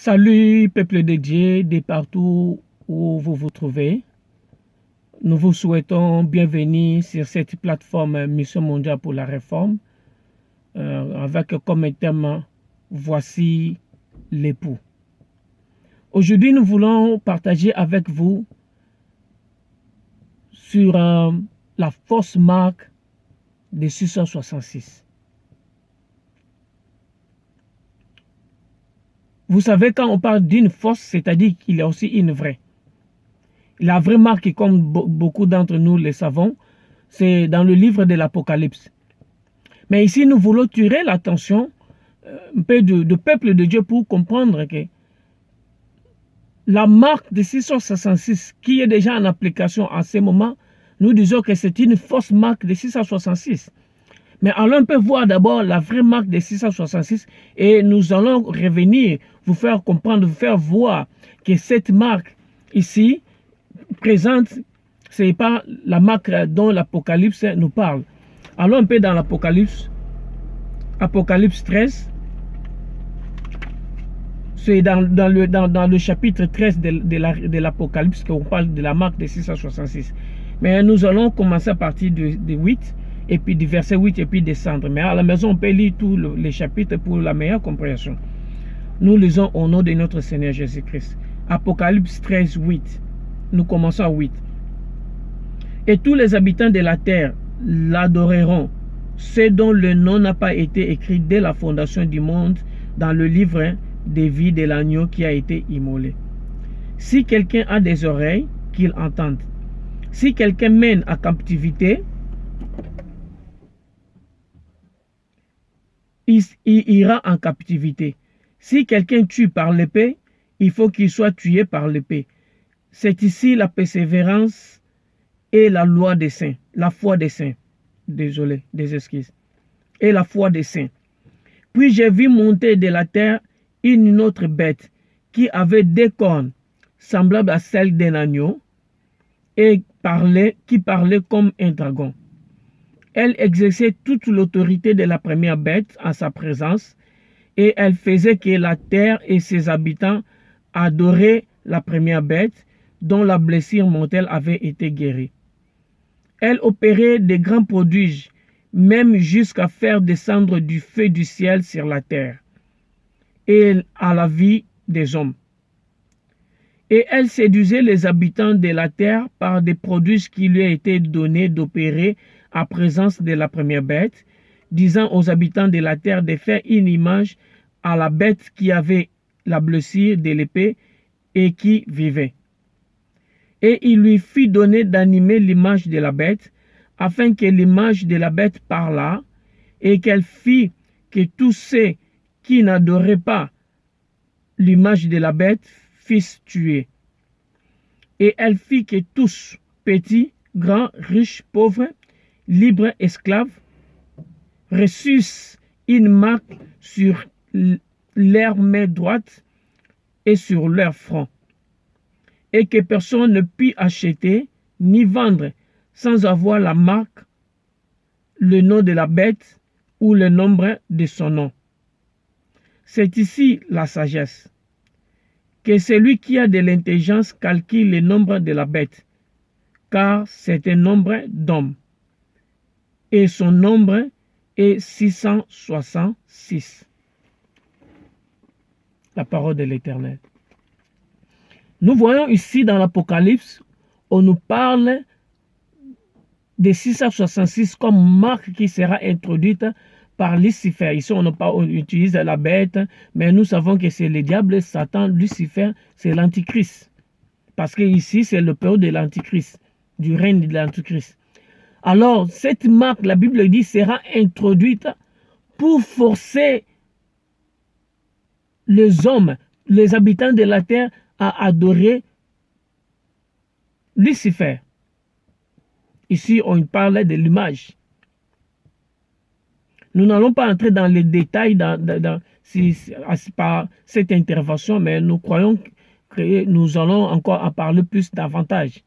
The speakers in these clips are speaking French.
Salut peuple de Dieu de partout où vous vous trouvez. Nous vous souhaitons bienvenue sur cette plateforme Mission mondiale pour la réforme avec comme thème Voici l'époux. Aujourd'hui, nous voulons partager avec vous sur la fausse marque de 666. Vous savez, quand on parle d'une fausse, c'est-à-dire qu'il y a aussi une vraie. La vraie marque, comme beaucoup d'entre nous le savons, c'est dans le livre de l'Apocalypse. Mais ici, nous voulons tirer l'attention un peu de peuple de Dieu pour comprendre que la marque de 666 qui est déjà en application à ce moment, nous disons que c'est une fausse marque de 666. Mais allons un peu voir d'abord la vraie marque de 666 et nous allons revenir, vous faire comprendre, vous faire voir que cette marque ici présente, ce n'est pas la marque dont l'Apocalypse nous parle. Allons un peu dans l'Apocalypse, Apocalypse 13. C'est dans le chapitre 13 de l'Apocalypse qu'on parle de la marque de 666. Mais nous allons commencer à partir de 8. Et puis du verset 8 et puis descendre. Mais à la maison, on peut lire tous les chapitres pour la meilleure compréhension. Nous lisons au nom de notre Seigneur Jésus-Christ. Apocalypse 13, 8. Nous commençons à 8. Et tous les habitants de la terre l'adoreront, ceux dont le nom n'a pas été écrit dès la fondation du monde dans le livre des vies de l'agneau qui a été immolé. Si quelqu'un a des oreilles, qu'il entende. Si quelqu'un mène à captivité, il ira en captivité. Si quelqu'un tue par l'épée, il faut qu'il soit tué par l'épée. C'est ici la persévérance et la loi des saints, la foi des saints. Désolé, des excuses. Et la foi des saints. Puis j'ai vu monter de la terre une autre bête qui avait 2 cornes, semblables à celles d'un agneau, et qui parlait comme un dragon. Elle exerçait toute l'autorité de la première bête en sa présence, et elle faisait que la terre et ses habitants adoraient la première bête dont la blessure mortelle avait été guérie. Elle opérait de grands prodiges, même jusqu'à faire descendre du feu du ciel sur la terre et à la vie des hommes. Et elle séduisait les habitants de la terre par des prodiges qui lui étaient donnés d'opérer à présence de la première bête, disant aux habitants de la terre de faire une image à la bête qui avait la blessure de l'épée et qui vivait. Et il lui fit donner d'animer l'image de la bête, afin que l'image de la bête parlât, et qu'elle fit que tous ceux qui n'adoraient pas l'image de la bête fissent tuer. Et elle fit que tous, petits, grands, riches, pauvres, libres, esclaves, reçussent une marque sur leur main droite et sur leur front, et que personne ne put acheter ni vendre sans avoir la marque, le nom de la bête ou le nombre de son nom. C'est ici la sagesse. Que celui qui a de l'intelligence calcule le nombre de la bête, car c'est un nombre d'hommes, et son nombre est 666. La parole de l'Éternel. Nous voyons ici dans l'Apocalypse, on nous parle de 666 comme marque qui sera introduite par Lucifer. Ici, on utilise la bête, mais nous savons que c'est le diable, Satan, Lucifer, c'est l'Antichrist. Parce que ici, c'est le père de l'Antichrist, du règne de l'Antichrist. Alors, cette marque, la Bible dit, sera introduite pour forcer les hommes, les habitants de la terre, à adorer Lucifer. Ici, on parle de l'image. Nous n'allons pas entrer dans les détails par cette intervention, mais nous croyons que nous allons encore en parler plus davantage.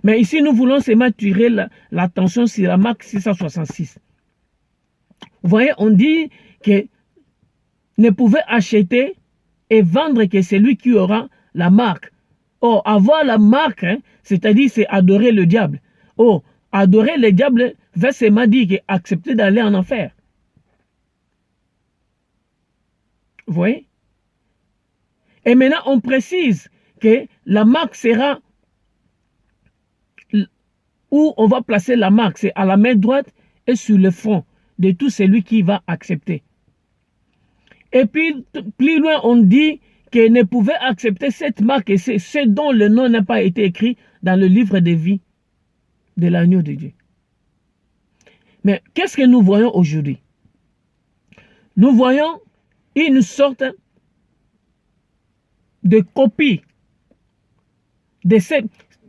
Mais ici, nous voulons seulement tirer l'attention sur la marque 666. Vous voyez, on dit que ne pouvait acheter et vendre que c'est lui qui aura la marque. Oh, avoir la marque, hein, c'est-à-dire c'est adorer le diable. Oh, adorer le diable, verset m'a dit que accepter d'aller en enfer. Vous voyez? Et maintenant, on précise que la marque sera où on va placer la marque, c'est à la main droite et sur le front de tout celui qui va accepter. Et puis, plus loin, on dit qu'il ne pouvait accepter cette marque et c'est ce dont le nom n'a pas été écrit dans le livre de vie de l'agneau de Dieu. Mais qu'est-ce que nous voyons aujourd'hui? Nous voyons une sorte de copie de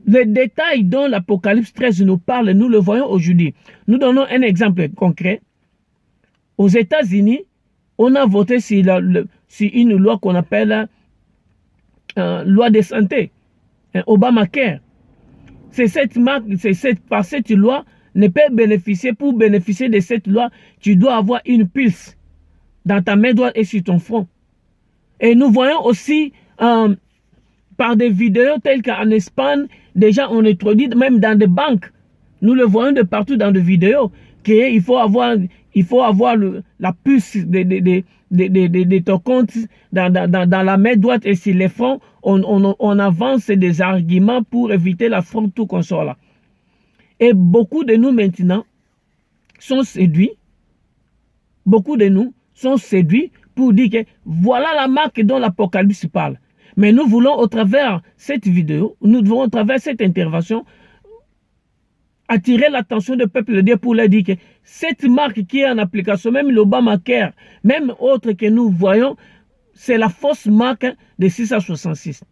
le détail dont l'Apocalypse 13 nous parle, nous le voyons aujourd'hui. Nous donnons un exemple concret. Aux États-Unis, on a voté sur une loi qu'on appelle loi de santé, Obamacare. Par cette loi, ne peut bénéficier, pour bénéficier de cette loi, tu dois avoir une pulse dans ta main droite et sur ton front. Et nous voyons aussi par des vidéos telles qu'en Espagne, déjà on introduit même dans des banques. Nous le voyons de partout dans des vidéos qu'il faut avoir la puce de ton compte dans la main droite et sur les fronts. On avance des arguments pour éviter la fraude, tout qu'on sort là. Et beaucoup de nous maintenant sont séduits. Beaucoup de nous sont séduits pour dire que voilà la marque dont l'Apocalypse parle. Mais nous voulons, au travers cette vidéo, nous devons, au travers cette intervention, attirer l'attention du peuple de Dieu pour leur dire que cette marque qui est en application, même l'Obamacare, même autre que nous voyons, c'est la fausse marque de 666.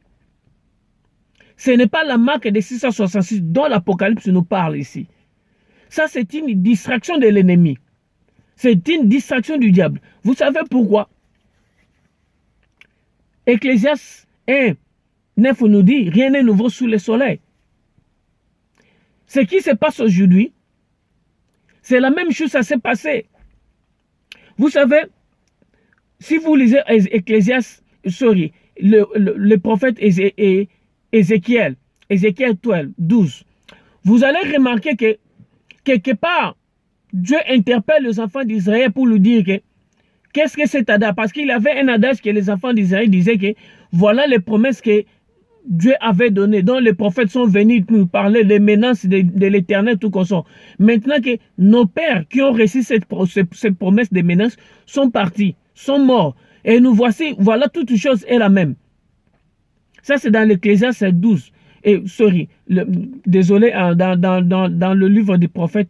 Ce n'est pas la marque de 666 dont l'Apocalypse nous parle ici. Ça, c'est une distraction de l'ennemi. C'est une distraction du diable. Vous savez pourquoi? Ecclésiaste 1, 9 nous dit, rien n'est nouveau sous le soleil. Ce qui se passe aujourd'hui, c'est la même chose, ça s'est passé. Vous savez, si vous lisez le prophète Ézéchiel 12, vous allez remarquer que quelque part, Dieu interpelle les enfants d'Israël pour lui dire que qu'est-ce que c'est adage? Parce qu'il y avait un adage que les enfants d'Israël disaient que voilà les promesses que Dieu avait données, dont les prophètes sont venus nous parler des menaces de l'Éternel, tout comme ça. Maintenant que nos pères qui ont reçu cette promesse des menaces sont partis, sont morts. Et nous voici, voilà, toute chose est la même. Ça, c'est dans l'Ecclésiaste 12. Désolé, dans le livre du prophète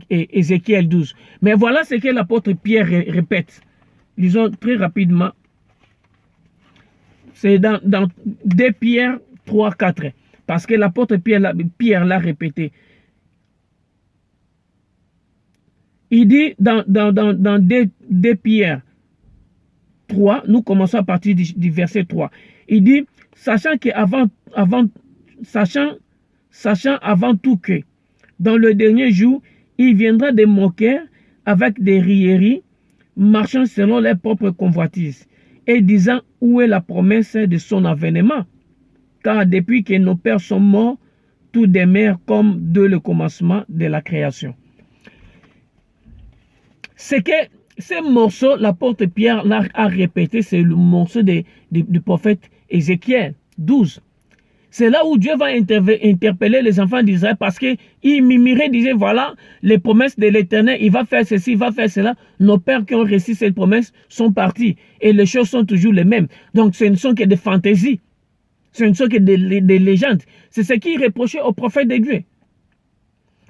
Ézéchiel 12. Mais voilà ce que l'apôtre Pierre répète. Lisons très rapidement. C'est dans 2 Pierre 3, 4. Parce que l'apôtre Pierre l'a répété. Il dit dans 2 Pierre 3, nous commençons à partir du verset 3. Il dit, sachant avant tout que dans le dernier jour, il viendra des moqueurs avec des rieries, marchant selon leurs propres convoitises, et disant où est la promesse de son avènement. Car depuis que nos pères sont morts, tout demeure comme de le commencement de la création. C'est que ce morceau, l'apôtre Pierre a répété, c'est le morceau du prophète Ézéchiel 12. C'est là où Dieu va interpeller les enfants d'Israël parce qu'il mimirait, disait, voilà, les promesses de l'Éternel, il va faire ceci, il va faire cela. Nos pères qui ont reçu cette promesse sont partis et les choses sont toujours les mêmes. Donc ce ne sont que des fantaisies, ce ne sont que des légendes. C'est ce qu'il reprochait aux prophètes de Dieu.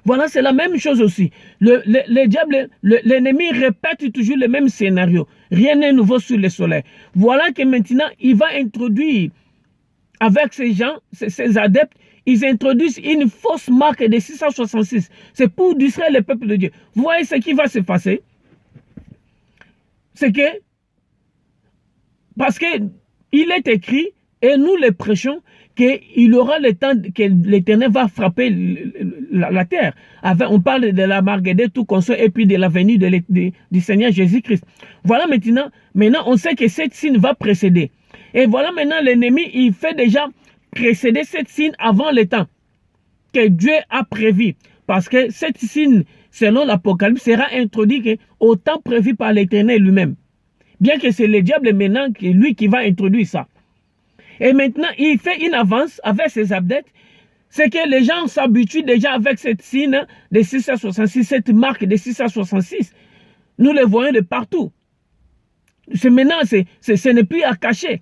Voilà, c'est la même chose aussi. Le diable, l'ennemi répète toujours le même scénario. Rien n'est nouveau sous le soleil. Voilà que maintenant, il va introduire avec ces gens, ces adeptes, ils introduisent une fausse marque de 666. C'est pour distraire le peuple de Dieu. Vous voyez ce qui va se passer? C'est que, parce qu'il est écrit, et nous le prêchons, qu'il aura le temps que l'Éternel va frapper la terre. On parle de la Marguerite, tout comme ça, et puis de la venue du Seigneur Jésus-Christ. Voilà maintenant, on sait que cette signe va précéder. Et voilà maintenant l'ennemi, il fait déjà précéder cette signe avant le temps que Dieu a prévu. Parce que cette signe, selon l'Apocalypse, sera introduite au temps prévu par l'Éternel lui-même. Bien que c'est le diable maintenant, lui qui va introduire ça. Et maintenant, il fait une avance avec ses updates. C'est que les gens s'habituent déjà avec cette signe de 666, cette marque de 666. Nous les voyons de partout. Maintenant, ce n'est plus à cacher.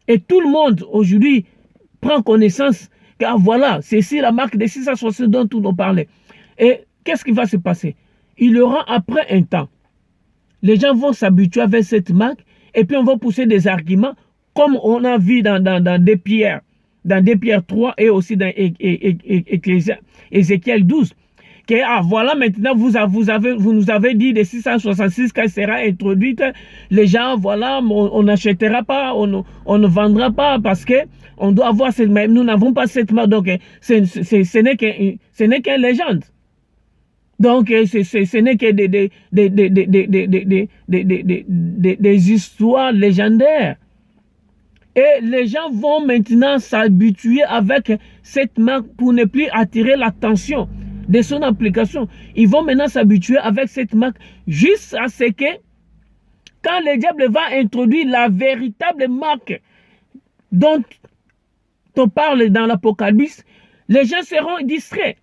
Et tout le monde aujourd'hui prend connaissance que voilà, c'est ici la marque de 666 dont on parlait. Et qu'est-ce qui va se passer? Il y aura après un temps. Les gens vont s'habituer avec cette marque et puis on va pousser des arguments comme on a vu dans 2 Pierre. Dans 2 Pierre 3 et aussi dans Ézéchiel 12. Que, voilà, maintenant, vous nous avez dit de 666 qu'elle sera introduite. Les gens, voilà, on n'achètera pas, on ne vendra pas parce que on doit avoir cette marque. Nous n'avons pas cette marque. Donc, ce n'est qu'une légende. Donc, ce n'est que des histoires légendaires. Et les gens vont maintenant s'habituer avec cette marque pour ne plus attirer l'attention de son application. Ils vont maintenant s'habituer avec cette marque jusqu'à ce que quand le diable va introduire la véritable marque dont on parle dans l'Apocalypse, les gens seront distraits.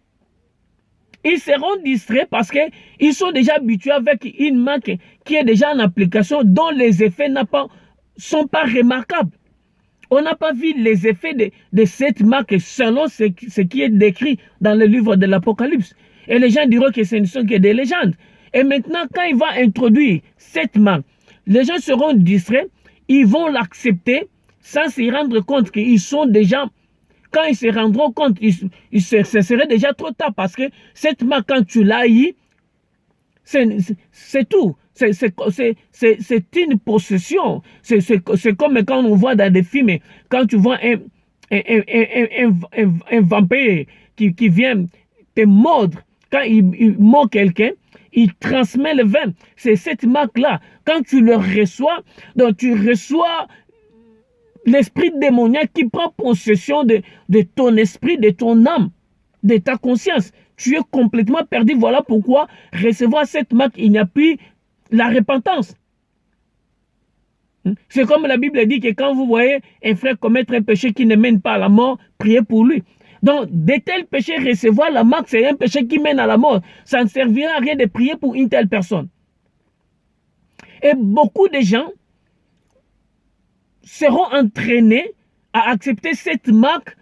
Ils seront distraits parce qu'ils sont déjà habitués avec une marque qui est déjà en application dont les effets ne sont pas remarquables. On n'a pas vu les effets de cette marque selon ce qui est décrit dans le livre de l'Apocalypse. Et les gens diront que ce ne sont que des légendes. Et maintenant, quand il va introduire cette marque, les gens seront distraits, ils vont l'accepter sans s'y rendre compte qu'ils sont déjà... Quand ils se rendront compte, ce serait déjà trop tard parce que cette marque, quand tu l'as eu, c'est tout. C'est une possession. C'est comme quand on voit dans des films, quand tu vois un vampire qui vient te mordre, quand il mord quelqu'un, il transmet le venin. C'est cette marque-là. Quand tu le reçois, donc tu reçois l'esprit démoniaque qui prend possession de ton esprit, de ton âme, de ta conscience. Tu es complètement perdu. Voilà pourquoi recevoir cette marque, il n'y a plus la repentance. C'est comme la Bible dit que quand vous voyez un frère commettre un péché qui ne mène pas à la mort, priez pour lui. Donc, de tels péchés, recevoir la marque, c'est un péché qui mène à la mort. Ça ne servira à rien de prier pour une telle personne. Et beaucoup de gens seront entraînés à accepter cette marque,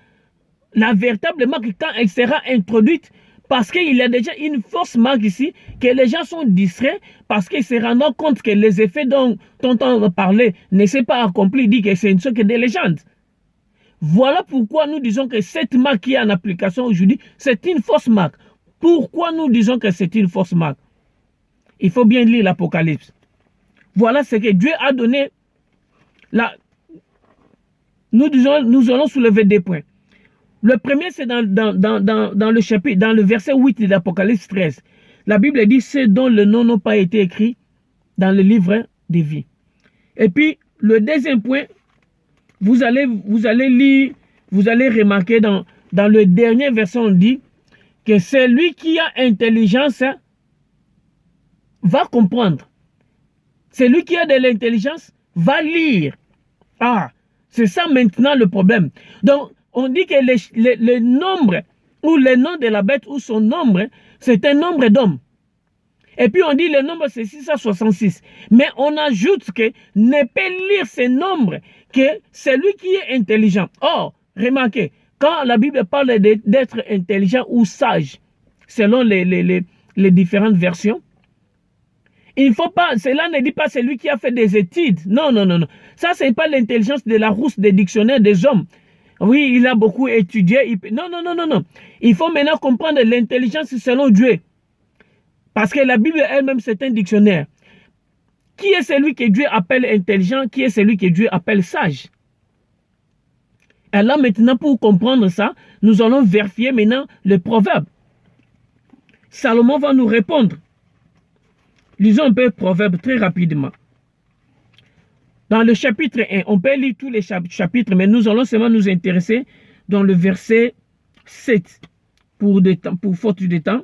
la véritable marque, quand elle sera introduite, parce qu'il y a déjà une fausse marque ici, que les gens sont distraits, parce qu'ils se rendent compte que les effets dont on va parler ne sont pas accomplis, dit que ce ne sont que des légendes. Voilà pourquoi nous disons que cette marque qui est en application aujourd'hui, c'est une fausse marque. Pourquoi nous disons que c'est une fausse marque? Il faut bien lire l'Apocalypse. Voilà ce que Dieu a donné. Nous allons soulever 2 points. Le premier, c'est dans le chapitre, dans le verset 8 de l'Apocalypse 13. La Bible dit ceux dont le nom n'a pas été écrit dans le livre des vies. Et puis, le deuxième point, vous allez lire, vous allez remarquer dans le dernier verset, on dit que celui qui a intelligence va comprendre. Celui qui a de l'intelligence va lire. Ah, c'est ça maintenant le problème. Donc, on dit que le nombre ou le nom de la bête ou son nombre, c'est un nombre d'hommes. Et puis on dit le nombre c'est 666. Mais on ajoute que ne peut lire ce nombre que celui qui est intelligent. Or, remarquez, quand la Bible parle d'être intelligent ou sage, selon les différentes versions, il ne faut pas, cela ne dit pas celui qui a fait des études. Non, non, non, non. Ça, ce n'est pas l'intelligence de la rousse des dictionnaires des hommes. Oui, il a beaucoup étudié. Non, non, non, non, non. Il faut maintenant comprendre l'intelligence selon Dieu. Parce que la Bible elle-même, c'est un dictionnaire. Qui est celui que Dieu appelle intelligent? Qui est celui que Dieu appelle sage? Et là, maintenant, pour comprendre ça, nous allons vérifier maintenant le proverbe. Salomon va nous répondre. Lisons un peu le proverbe très rapidement. Dans le chapitre 1, on peut lire tous les chapitres, mais nous allons seulement nous intéresser dans le verset 7 pour faute de temps.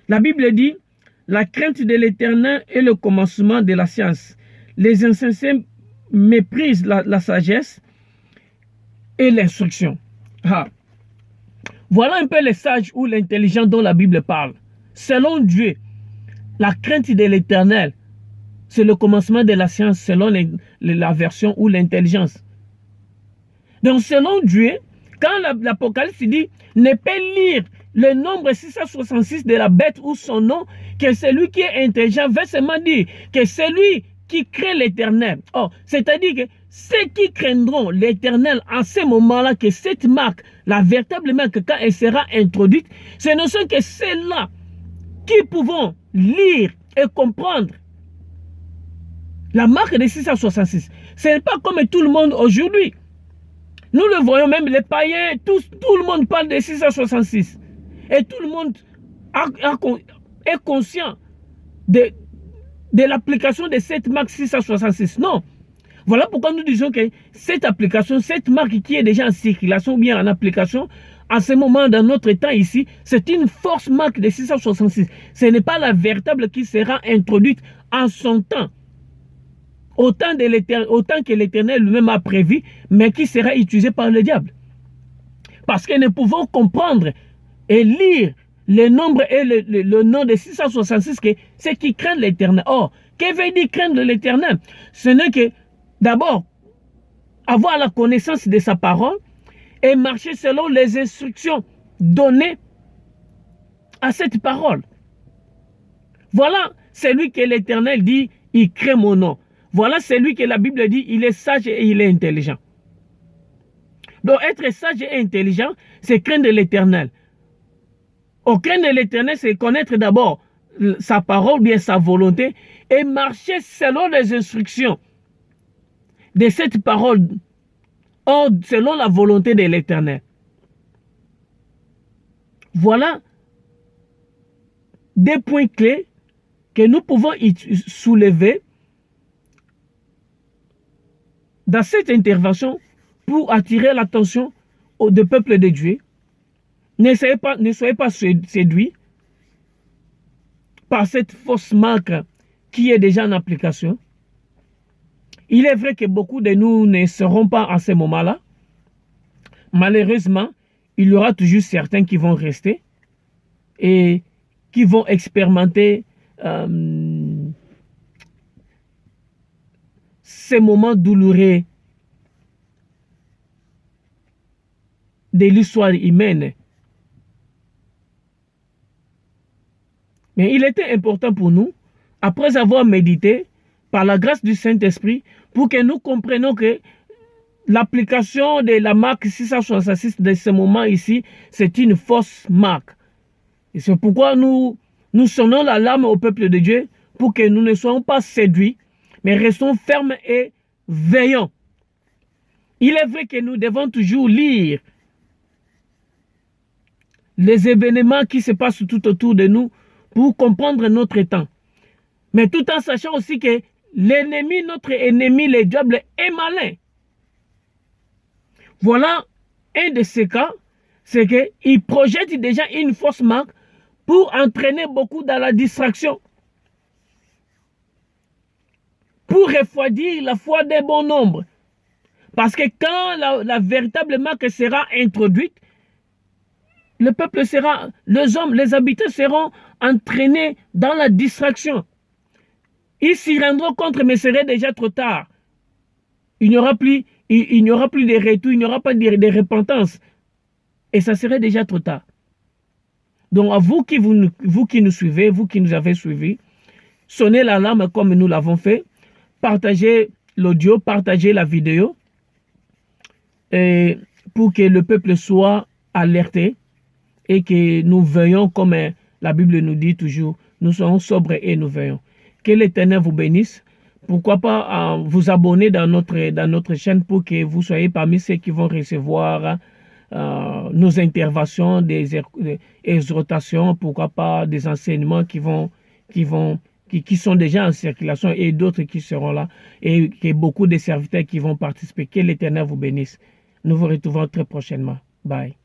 La Bible dit, la crainte de l'Éternel est le commencement de la science. Les insensés méprisent la sagesse et l'instruction. Voilà un peu les sages ou l'intelligent dont la Bible parle. Selon Dieu, la crainte de l'Éternel, c'est le commencement de la science selon la version ou l'intelligence. Donc selon Dieu, quand l'Apocalypse dit, ne peut lire le nombre 666 de la bête ou son nom, que celui qui est intelligent veut seulement dire que celui qui craint l'Éternel. Oh, c'est-à-dire que ceux qui craindront l'Éternel en ce moment-là, que cette marque, la véritable marque, quand elle sera introduite, ce ne sont que ceux-là qui pourront lire et comprendre la marque de 666. Ce n'est pas comme tout le monde aujourd'hui. Nous le voyons, même les païens, tout le monde parle de 666. Et tout le monde est conscient de l'application de cette marque 666. Non. Voilà pourquoi nous disons que cette application, cette marque qui est déjà en circulation ou bien en application, en ce moment, dans notre temps ici, c'est une force marque de 666. Ce n'est pas la véritable qui sera introduite en son temps. Autant que l'Éternel lui-même a prévu, mais qui sera utilisé par le diable. Parce que nous pouvons comprendre et lire le nombre et le nom de 666, que c'est qui craignent l'Éternel. Or, que veut dire craindre l'Éternel? Ce n'est que, d'abord, avoir la connaissance de sa parole et marcher selon les instructions données à cette parole. Voilà celui que l'Éternel dit, il craint mon nom. Voilà celui que la Bible dit, il est sage et il est intelligent. Donc être sage et intelligent, c'est craindre l'Éternel. Craindre l'Éternel, c'est connaître d'abord sa parole, bien sa volonté, et marcher selon les instructions de cette parole, selon la volonté de l'Éternel. Voilà des points clés que nous pouvons soulever dans cette intervention pour attirer l'attention du peuple de Dieu. Ne soyez pas séduits par cette fausse marque qui est déjà en application. Il est vrai que beaucoup de nous ne seront pas en ce moment-là. Malheureusement, il y aura toujours certains qui vont rester et qui vont expérimenter ces moments douloureux de l'histoire humaine. Mais il était important pour nous, après avoir médité, par la grâce du Saint-Esprit, pour que nous comprenions que l'application de la marque 666 de ce moment ici, c'est une fausse marque. Et c'est pourquoi nous sonnons l'alarme au peuple de Dieu, pour que nous ne soyons pas séduits, mais restons fermes et veillons. Il est vrai que nous devons toujours lire les événements qui se passent tout autour de nous pour comprendre notre temps. Mais tout en sachant aussi que l'ennemi, notre ennemi, le diable, est malin. Voilà un de ces cas, c'est qu'il projette déjà une fausse marque pour entraîner beaucoup dans la distraction, pour refroidir la foi des bons nombres. Parce que quand la véritable marque sera introduite, le peuple sera, les hommes, les habitants seront entraînés dans la distraction. Ils s'y rendront compte, mais ce serait déjà trop tard. Il n'y aura plus de retour, il n'y aura pas de repentance. Et ça serait déjà trop tard. Donc, à vous qui nous suivez, vous qui nous avez suivis, sonnez l'alarme comme nous l'avons fait. Partagez l'audio, partagez la vidéo. Et pour que le peuple soit alerté et que nous veillons comme la Bible nous dit toujours, nous soyons sobres et nous veillons. Que l'Éternel vous bénisse. Pourquoi pas vous abonner dans notre chaîne pour que vous soyez parmi ceux qui vont recevoir nos interventions, des exhortations, pourquoi pas des enseignements qui vont qui sont déjà en circulation et d'autres qui seront là, et beaucoup de serviteurs qui vont participer. Que l'Éternel vous bénisse. Nous vous retrouvons très prochainement. Bye.